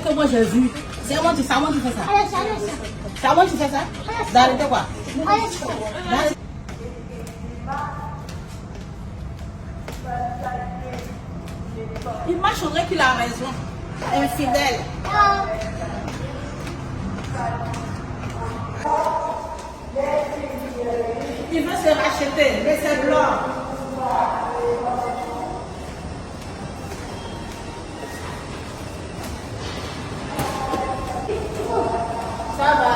que moi j'ai vu. C'est à moi tu fais ça. C'est à moi tu fais ça. D'arrêter quoi? Il marche, on dirait qu'il a raison. Infidèle. Il veut se racheter, mais c'est blanc. Ça va?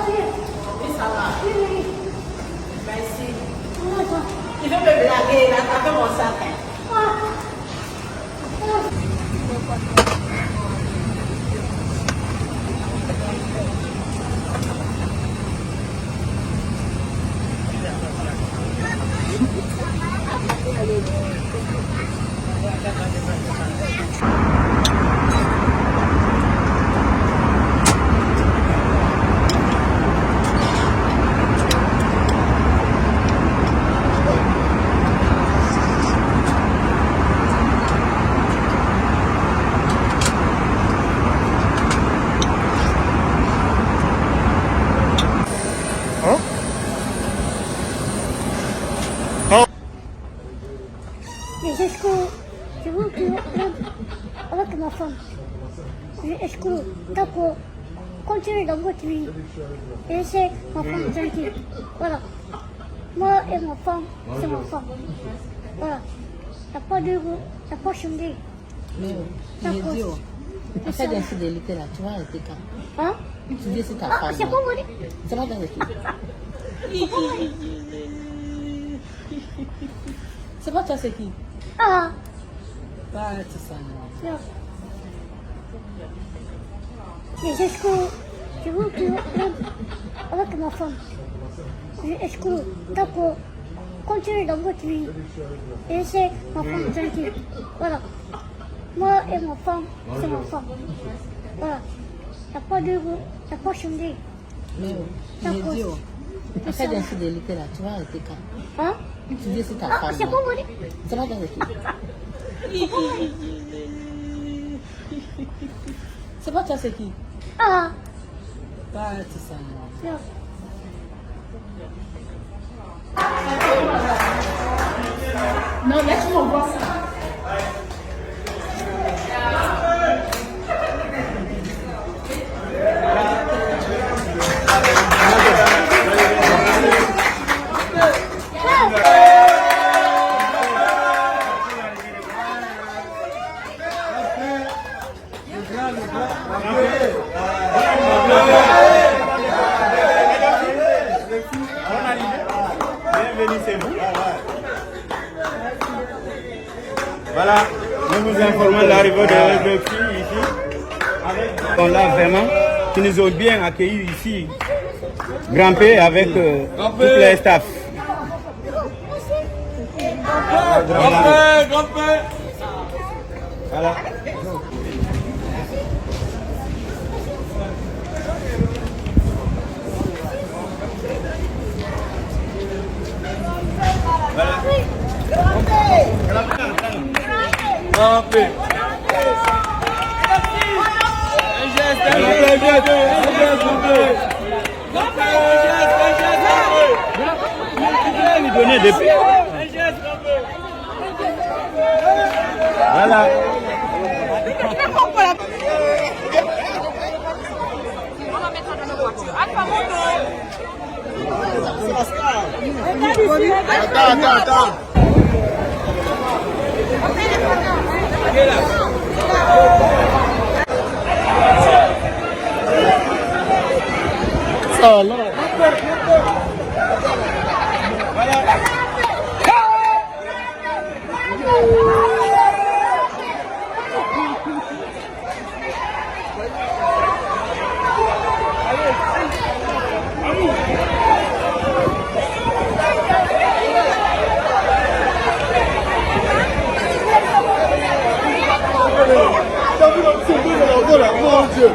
Oui, ça va. Merci. Il veut me blaguer, il a attrapé mon sac. Les escrocs, je veux que avec ma femme. Les escrocs, d'accord, continuez dans votre vie. Et laissez ma femme tranquille. Voilà. Moi et ma femme, c'est ma femme. Voilà. T'as pas de goût, t'as pas changé. Mais il est dur. Après d'infidélité là, tu vas arrêter quand? Hein? Tu dis c'est ta Ah, femme. c'est pas moi. C'est pas dans les filles. C'est pas toi, c'est qui? Ah, Pas arrêter ça. non. Les escrocs, je veux que avec ma femme. Les escrocs, d'accord, continuez dans votre vie. Et laissez ma femme tranquille. Voilà. Moi et ma femme, c'est ma femme. Voilà. T'as pas de goût, t'as pas changé. Mais il est dur. Après d'infidélité là, tu vas arrêter quand? Hein? Tu dis c'est ta Ah, femme. c'est pas moi. C'est pas dans les filles. C'est pas toi, c'est qui? Ah, Pas arrêter ça. non. Non, laisse-moi voir ça. Bienvenue, c'est vous. Voilà, nous vous informons de l'arrivée de deux filles ici. On l'a vraiment, qui nous ont bien accueillis ici. Grimpé avec tout le staff. Voilà. Lui donner des pieds. Voilà. Attends. Oh non. Mon Dieu.